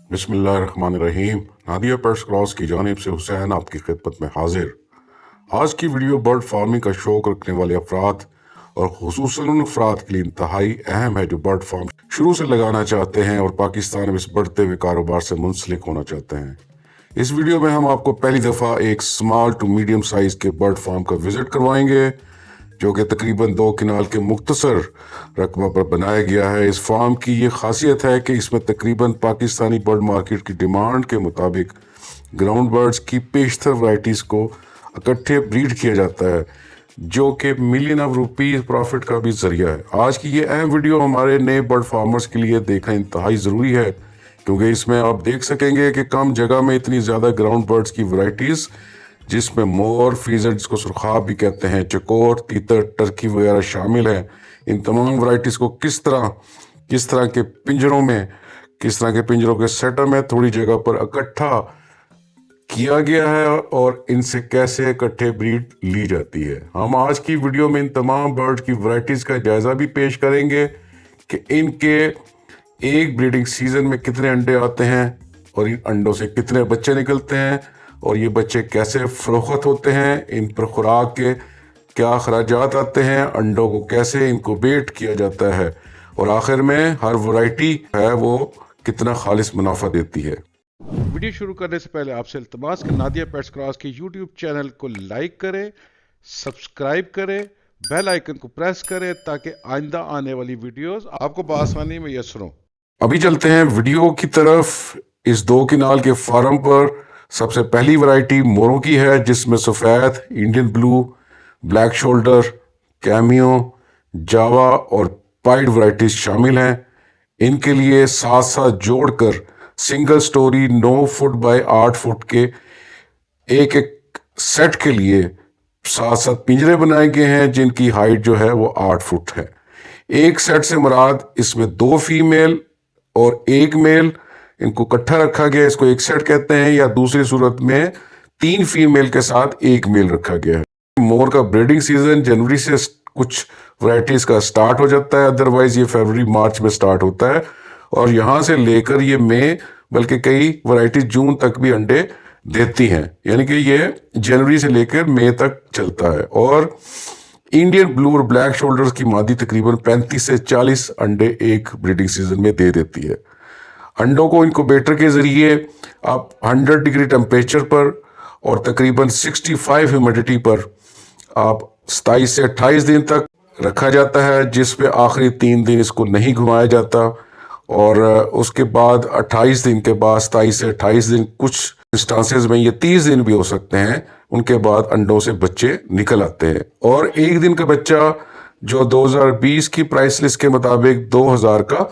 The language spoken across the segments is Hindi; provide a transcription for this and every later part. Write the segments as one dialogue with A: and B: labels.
A: बिस्मिल्लाहिर्रहमानिर्रहीम। नादिया पेट्स क्रॉस की जानिब से हुसैन आपकी खिदमत में हाजिर। आज की वीडियो बर्ड फार्मिंग का शौक रखने वाले अफराद और खुसूसन उन अफराद के लिए इंतहाई अहम है जो बर्ड फार्म शुरू से लगाना चाहते हैं और पाकिस्तान में इस बढ़ते हुए कारोबार से मुंसलिक होना चाहते हैं। इस वीडियो में हम आपको पहली दफ़ा एक स्मॉल टू मीडियम साइज के बर्ड फार्म का विजिट करवाएंगे जो कि तकरीबन 2 किनाल के मुख्तसर रकबा पर बनाया गया है। इस फार्म की ये खासियत है कि इसमें तकरीबन पाकिस्तानी बर्ड मार्केट की डिमांड के मुताबिक ग्राउंड बर्ड्स की पेशतर वैराइटीज़ को इकट्ठे ब्रीड किया जाता है जो कि मिलियन ऑफ रुपीज़ प्रॉफिट का भी जरिया है। आज की ये अहम वीडियो हमारे नए बर्ड फार्मर्स के लिए देखना इंतहाई ज़रूरी है क्योंकि इसमें आप देख सकेंगे कि कम जगह में इतनी ज़्यादा ग्राउंड बर्ड्स की वैराइटीज़ जिसमें मोर, फीजर जिसको सुरखाब भी कहते हैं, चकोर, तीतर, टर्की वगैरह शामिल है। इन तमाम वैराइटीज़ को किस तरह के पिंजरों में, किस तरह के पिंजरों के सेटअप में थोड़ी जगह पर इकट्ठा किया गया है और इनसे कैसे इकट्ठे ब्रीड ली जाती है। हम आज की वीडियो में इन तमाम बर्ड की वैराइटीज़ का जायज़ा भी पेश करेंगे कि इनके एक ब्रीडिंग सीजन में कितने अंडे आते हैं और इन अंडों से कितने बच्चे निकलते हैं और ये बच्चे कैसे फरोख्त होते हैं, इन पर खुराक के क्या अखराजात आते हैं, अंडों को कैसे इनक्यूबेट किया जाता है और आखिर में हर वैरायटी है वो कितना खालिस मुनाफा देती है।
B: वीडियो शुरू करने से पहले आपसे इल्तमास कि नादिया पेट्स क्रॉस के यूट्यूब चैनल को लाइक करें, सब्सक्राइब करें, बेल आइकन को प्रेस करें ताकि आइंदा आने वाली वीडियोस आपको बआसानी मैसर हों।
A: अभी चलते हैं वीडियो की तरफ। इस 2 किनाल के फार्म पर सबसे पहली वैरायटी मोरों की है जिसमें सफ़ेद, Indian blue, black shoulder, cameo, Java और पाइड वैराइटीज शामिल हैं। इनके लिए साथ साथ जोड़कर single storey 9 foot by 8 foot के एक एक सेट के लिए साथ साथ पिंजरे बनाए गए हैं जिनकी हाइट जो है वो 8 फुट है। एक सेट से मुराद इसमें 2 फीमेल और 1 मेल, इनको इकट्ठा रखा गया, इसको एक सेट कहते हैं, या दूसरी सूरत में 3 फीमेल के साथ 1 मेल रखा गया है। मोर का ब्रीडिंग सीजन जनवरी से कुछ वैराइटीज का स्टार्ट हो जाता है, अदरवाइज ये फरवरी मार्च में स्टार्ट होता है और यहाँ से लेकर ये मई, बल्कि कई वैराइटीज जून तक भी अंडे देती हैं, यानी कि ये जनवरी से लेकर मई तक चलता है। और इंडियन ब्लू और ब्लैक शोल्डर्स की मादी तकरीबन 35 से 40 अंडे एक ब्रीडिंग सीजन में दे देती है। अंडों को इनक्यूबेटर के जरिए आप 100 डिग्री टेम्परेचर पर और तकरीबन 65 ह्यूमिडिटी पर आप 27 से 28 दिन तक रखा जाता है, जिस पे आखिरी 3 दिन इसको नहीं घुमाया जाता और उसके बाद 28 दिन के बाद 27 से 28 दिन, कुछ इंस्टांसेस में ये 30 दिन भी हो सकते हैं, उनके बाद अंडों से बच्चे निकल आते हैं। और एक दिन का बच्चा जो 2020 की प्राइस लिस्ट के मुताबिक 2000 का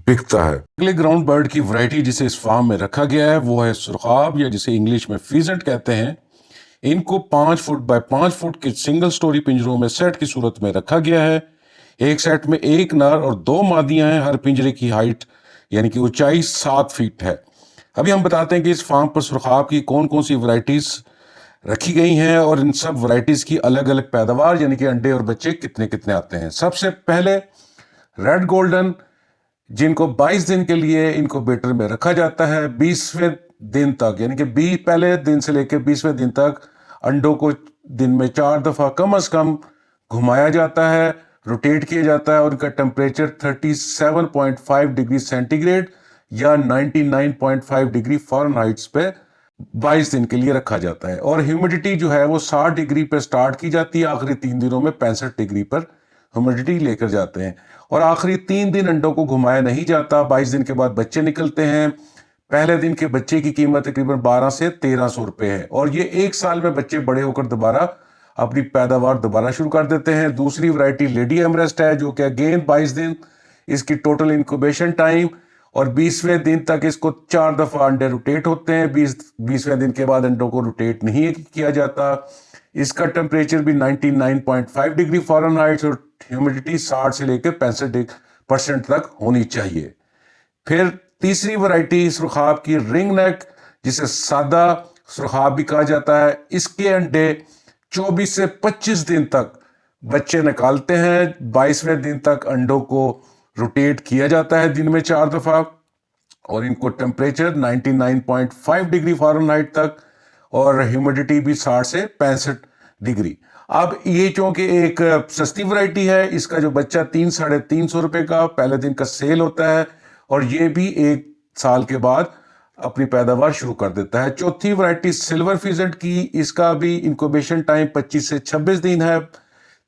A: बिकता है। अगले ग्राउंड बर्ड की वैरायटी जिसे इस फार्म में रखा गया है वो है सुरखाब, या जिसे इंग्लिश में फीजेंट कहते हैं। इनको 5 फुट बाय 5 फुट के सिंगल स्टोरी पिंजरों में सेट की सूरत में रखा गया है। एक सेट में 1 नर और 2 मादियां हैं। हर पिंजरे की हाइट यानी कि ऊंचाई 7 फीट है। अभी हम बताते हैं कि इस फार्म पर सुरखाब की कौन कौन सी वैरायटीज रखी गई हैं और इन सब वैरायटीज की अलग अलग पैदावार यानी कि अंडे और बच्चे कितने कितने आते हैं। सबसे पहले रेड गोल्डन, जिनको 22 दिन के लिए इनक्यूबेटर में रखा जाता है। 20वें दिन तक यानी कि पहले दिन से लेकर 20वें दिन तक अंडों को दिन में 4 दफा कम से कम घुमाया जाता है, रोटेट किया जाता है और उनका टेम्परेचर 37.5 डिग्री सेंटीग्रेड या 99.5 डिग्री फ़ारेनहाइट पे 22 दिन के लिए रखा जाता है। और ह्यूमिडिटी जो है वो 60 डिग्री पे स्टार्ट की जाती है, आखिरी 3 दिनों में 65 डिग्री पर ह्यूमिडिटी लेकर जाते हैं और आखिरी 3 दिन अंडों को घुमाया नहीं जाता। 22 दिन के बाद बच्चे निकलते हैं। पहले दिन के बच्चे की कीमत तकरीबन 12 से 1300 रुपए है और ये 1 साल में बच्चे बड़े होकर दोबारा अपनी पैदावार दोबारा शुरू कर देते हैं। दूसरी वैरायटी लेडी एमरेस्ट है जो कि अगेन 22 दिन इसकी टोटल इंक्यूबेशन टाइम और 20वें दिन तक इसको 4 दफा अंडे रोटेट होते हैं। 20वें दिन के बाद अंडों को रोटेट नहीं किया जाता। इसका टेम्परेचर भी 99.5 डिग्री फ़ारेनहाइट और ह्यूमिडिटी 60 से लेकर 65% तक होनी चाहिए। फिर तीसरी वैरायटी सुरखाब की रिंग नेक, जिसे सादा सुरखाब भी कहा जाता है। इसके अंडे 24 से 25 दिन तक बच्चे निकालते हैं। 22वें दिन तक अंडों को रोटेट किया जाता है दिन में 4 दफा और इनको टेम्परेचर 99.5 डिग्री फ़ारेनहाइट तक और ह्यूमिडिटी भी 60 से 65 डिग्री। अब ये चूंकि एक सस्ती वैरायटी है, इसका जो बच्चा 300-350 रुपए का पहले दिन का सेल होता है और ये भी 1 साल के बाद अपनी पैदावार शुरू कर देता है। चौथी वैरायटी सिल्वर फीजेंट की, इसका भी इंक्यूबेशन टाइम 25 से 26 दिन है।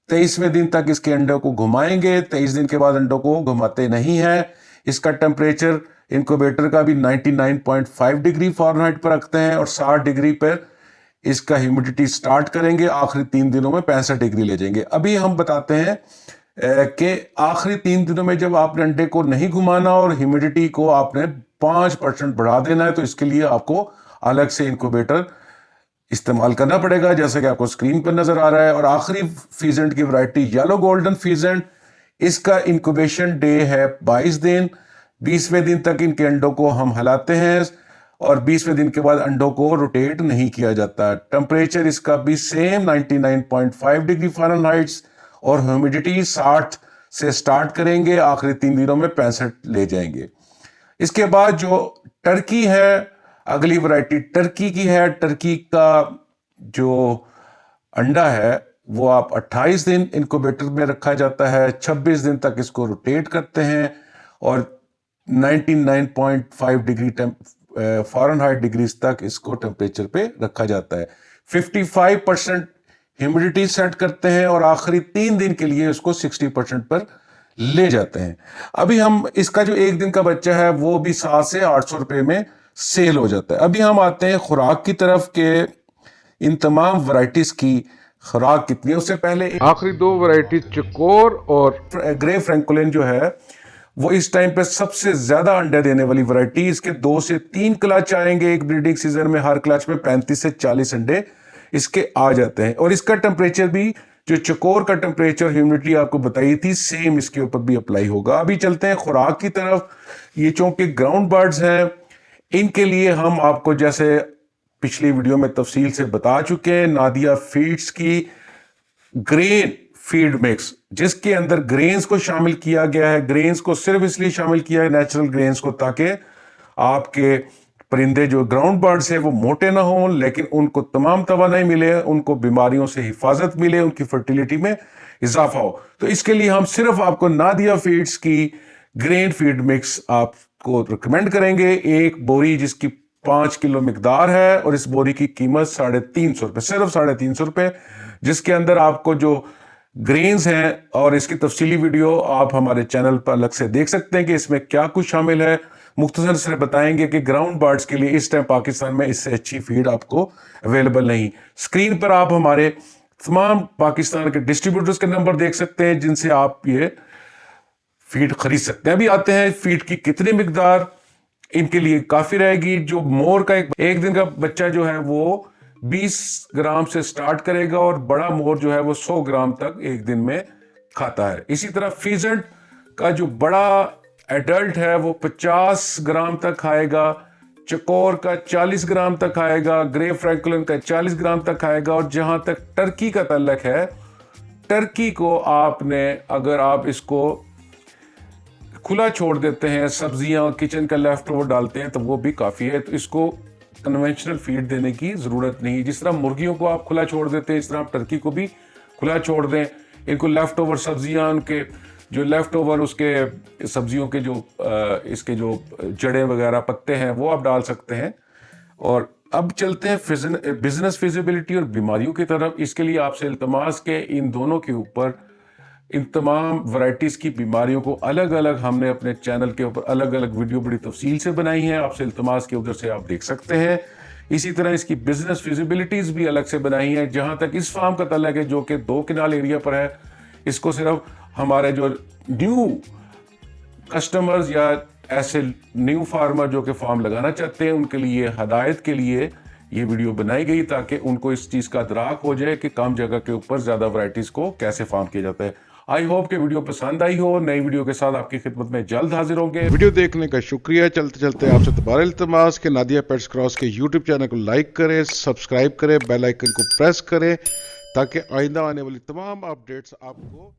A: 23वें दिन तक इसके अंडों को घुमाएंगे, 23 दिन के बाद अंडों को घुमाते नहीं है। इसका टेम्परेचर इंक्यूबेटर का भी 99.5 डिग्री फ़ारेनहाइट पर रखते हैं और 60 डिग्री पर इसका ह्यूमिडिटी स्टार्ट करेंगे। आखिरी 3 दिनों में 65 डिग्री ले जाएंगे। अभी हम बताते हैं कि आखिरी 3 दिनों में जब आपने अंडे को नहीं घुमाना और ह्यूमिडिटी को आपने 5% बढ़ा देना है, तो इसके लिए आपको अलग से इंक्यूबेटर इस्तेमाल करना पड़ेगा, जैसे कि आपको स्क्रीन पर नजर आ रहा है। और आखिरी फीजेंट की वैरायटी येलो गोल्डन फीजेंट, इसका इंक्यूबेशन डे है 22 दिन। 20वें दिन तक इनके अंडों को हम हिलाते हैं और 20वें दिन के बाद अंडों को रोटेट नहीं किया जाता। टेम्परेचर इसका भी सेम 99.5 डिग्री फ़ारेनहाइट और ह्यूमिडिटी 60 से स्टार्ट करेंगे, आखिरी 3 दिनों में 65 ले जाएंगे। इसके बाद जो टर्की है, अगली वैरायटी टर्की की है। टर्की का जो अंडा है वो आप 28 दिन इंक्यूबेटर में रखा जाता है, 26 दिन तक इसको रोटेट करते हैं और 99.5 डिग्री फ़ारेनहाइट डिग्रीज तक इसको टेम्परेचर पे रखा जाता है। 55% ह्यूमिडिटी सेट करते हैं और आखिरी 3 दिन के लिए इसको 60% पर ले जाते हैं। अभी हम इसका जो 1 दिन का बच्चा है वो भी 700 से 800 रुपए में सेल हो जाता है। अभी हम आते हैं खुराक की तरफ के इन तमाम वैरायटीज की खुराक कितनी है। उससे पहले
B: आखिरी 2 वैरायटी चकोर और
A: ग्रे फ्रैंकोलिन जो है वो इस टाइम पे सबसे ज्यादा अंडे देने वाली वैरायटी। इसके 2 से 3 क्लच आएंगे एक ब्रीडिंग सीजन में, हर क्लच में 35 से 40 अंडे इसके आ जाते हैं। और इसका टेम्परेचर भी जो चकोर का टेम्परेचर ह्यूमिडिटी आपको बताई थी सेम इसके ऊपर भी अप्लाई होगा। अभी चलते हैं खुराक की तरफ। ये चूंकि ग्राउंड बर्ड्स हैं, इनके लिए हम आपको जैसे पिछली वीडियो में तफसील से बता चुके हैं, नादिया फीड्स की ग्रेन फीड मिक्स, जिसके अंदर ग्रेन्स को शामिल किया गया है। ग्रेन्स को सिर्फ इसलिए शामिल किया है, नेचुरल ग्रेन्स को, ताकि आपके परिंदे जो ग्राउंड बर्ड्स हैं वो मोटे ना हों, लेकिन उनको तमाम तवानाई मिले, उनको बीमारियों से हिफाजत मिले, उनकी फर्टिलिटी में इजाफा हो। तो इसके लिए हम सिर्फ आपको नादिया फीड्स की ग्रेन फीड मिक्स आपको रिकमेंड करेंगे। एक बोरी जिसकी 5 किलो मिकदार है और इस बोरी की कीमत 350 रुपये, सिर्फ 350 रुपये, जिसके अंदर आपको जो ग्रेन्स हैं और इसकी तफसीली वीडियो आप हमारे चैनल पर अलग से देख सकते हैं कि इसमें क्या कुछ शामिल है। मुख्तसर से बताएंगे कि ग्राउंड बर्ड्स के लिए इस टाइम पाकिस्तान में इससे अच्छी फीड आपको अवेलेबल नहीं। स्क्रीन पर आप हमारे तमाम पाकिस्तान के डिस्ट्रीब्यूटर्स के नंबर देख सकते हैं जिनसे आप ये फीड खरीद सकते हैं। अभी आते हैं फीड की कितनी मिकदार इनके लिए काफी रहेगी। जो मोर का एक दिन का बच्चा जो है वो 20 ग्राम से स्टार्ट करेगा और बड़ा मोर जो है वो 100 ग्राम तक एक दिन में खाता है। इसी तरह फीजेंट का जो बड़ा एडल्ट है वो 50 ग्राम तक खाएगा, चकोर का 40 ग्राम तक खाएगा, ग्रे फ्रैंकलिन का 40 ग्राम तक खाएगा। और जहां तक टर्की का तल्लक है, टर्की को आपने अगर आप इसको खुला छोड़ देते हैं, सब्जियां किचन का लेफ्ट ओवर डालते हैं, तो वो भी काफ़ी है। तो इसको कन्वेंशनल फीड देने की ज़रूरत नहीं। जिस तरह मुर्गियों को आप खुला छोड़ देते हैं, इस तरह आप टर्की को भी खुला छोड़ दें। इनको लेफ्ट ओवर सब्जियां, उनके जो लेफ्ट ओवर उसके सब्जियों के जो इसके जो जड़ें वगैरह पत्ते हैं वो आप डाल सकते हैं। और अब चलते हैं बिजनेस फिजिबिलिटी और बीमारियों की तरफ। इसके लिए आपसे इल्तमास के इन दोनों के ऊपर इन तमाम वैरायटीज़ की बीमारियों को अलग अलग हमने अपने चैनल के ऊपर अलग अलग वीडियो बड़ी तफसील से बनाई हैं। आपसे इल्तमास के उधर से आप देख सकते हैं। इसी तरह इसकी बिजनेस फिजिबिलिटीज़ भी अलग से बनाई हैं। जहाँ तक इस फार्म का तल्लक है जो कि 2 किनाल एरिया पर है, इसको सिर्फ हमारे जो न्यू कस्टमर्स या ऐसे न्यू फार्मर जो कि फार्म लगाना चाहते हैं उनके लिए हदायत के लिए ये वीडियो बनाई गई, ताकि उनको इस चीज़ का अदराक हो जाए कि कम जगह के ऊपर ज़्यादा वैरायटीज़ को कैसे फार्म किया जाता है। आई होप कि वीडियो पसंद आई हो। नई वीडियो के साथ आपकी खिदमत में जल्द हाजिर होंगे।
B: वीडियो देखने का शुक्रिया। चलते चलते आपसे दोबारा इल्तमास के नादिया पेट्स क्रॉस के यूट्यूब चैनल को लाइक करें, सब्सक्राइब करें, बेल आइकन को प्रेस करें, ताकि आइंदा आने वाली तमाम अपडेट्स आपको